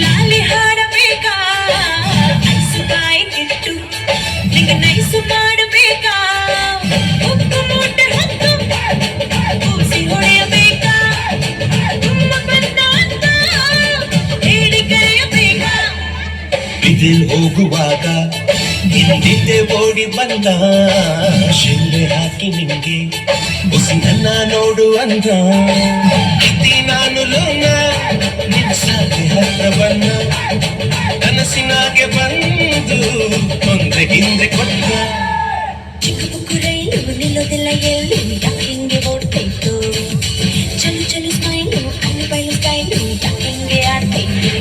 ಲಾಲಿ ಹಾಡಬೇಕಾ ಐಸು ಕಾಯಿ ಇಟ್ಟು ನಿಂಗೆ ನೈಸು ಮಾಡಬೇಕಾ ಉಪ್ಪು ಮೂಟೆ ಹೊತ್ತು ಕೂಸಿ ಹೊಡೆಯಬೇಕಾ ತುಂಬ ಬಂದ ಅಂತ ಹೇಳಿ ಕರೆಯಬೇಕಾ ಬಿದಿಲ್ ಹೋಗುವಾಗ ಹಿಂದಿದ್ದೆ ಓಡಿ ಬಂದ ಶಿಲ್ಲೆ ಹಾಕಿ ನಿಂಗೆ ಬುಸಿನನ್ನ ನೋಡು ಅಂದ ಇದ್ದಿ ನಾನು ಲೋನ ನಿನ್ನ ಸಾಗೆ ಹತ್ರ ಬನ್ನ ಕನಸಿನಾಗೆ ಬಂದು ತೊಂದ್ರೆ ಹಿಂದೆ ಕೊಟ್ಟ ಚಿಕ್ಕ ಪುಕ್ಕು ರೈಲು ನಿಲ್ಲೋದಿಲ್ಲ ಎಲ್ಲೂ ಯಾಕಿಂಗೆ ಓಡ್ತೈತು ಚಲು ಚಲು ಸ್ಮೈಲು ಅಲ್ಲಿ ಬಯಲು ಸ್ಟೈಲು ಯಾಕಿಂಗೆ ಆಡ್ತೈತು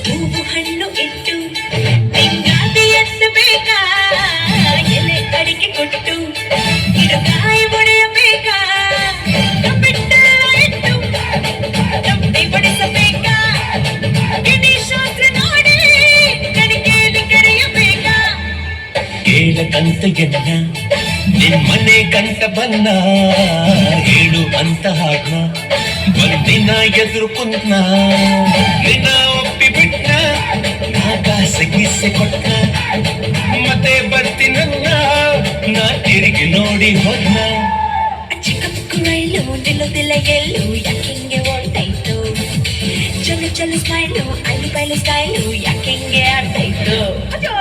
ಹೂವು ಹಣ್ಣು ಇಟ್ಟು ಬೆಂಗಾದಿ ಎತ್ತಬೇಕಾ ಎಲೆ ಅಡಿಕೆ ಕೊಟ್ಟು ಗಿಡಕಾಯಿ ಒಡೆಯಬೇಕಾ ಕಬ್ಬಿಟ್ಟೆಲ್ಲ ಇಟ್ಟು ತಪ್ಪಿ ಬಡಿಸಬೇಕಾ ಗಿಣಿಶಾಸ್ತ್ರ ನೋಡಿ ಕಣಿಕೆಯಲ್ಲಿ ಕರೆಯಬೇಕಾ ಕೇಳಕಂತ ಎನ್ನ ನಿಮ್ಮನೆ ಕಂಟ ಬನ್ನ ಹೇಳು ಅಂತ ಹಾಡ್ನ ಬಂದಿನ ಎದುರು ಕುಂತ್ನ ನಿನ್ನ ಒಪ್ಪಿ ಬಿಟ್ಟ ಆಕಾಶ ಗೀಸೆ ಕೊಟ್ಟ ಮತ್ತೆ ಬರ್ತೀನನ್ನ ನಾ ತಿರುಗಿ ನೋಡಿ ಹೋದ್ನ ಚಿಕ್ಕ ಪುಕ್ಕು ರೈಲು ನಿಲ್ಲೋದಿಲ್ಲ ಎಲ್ಲೂ ಯಾಕಿಂಗೆ ಓಡ್ತೈತು ಚಲು ಚಲು ಸ್ಮೈಲು ಅಲ್ಲಿ ಬಯಲು ಸ್ಟೈಲು ಯಾಕಿಂಗೆ ಆಡ್ತೈತು ಅಯ್ಯೋ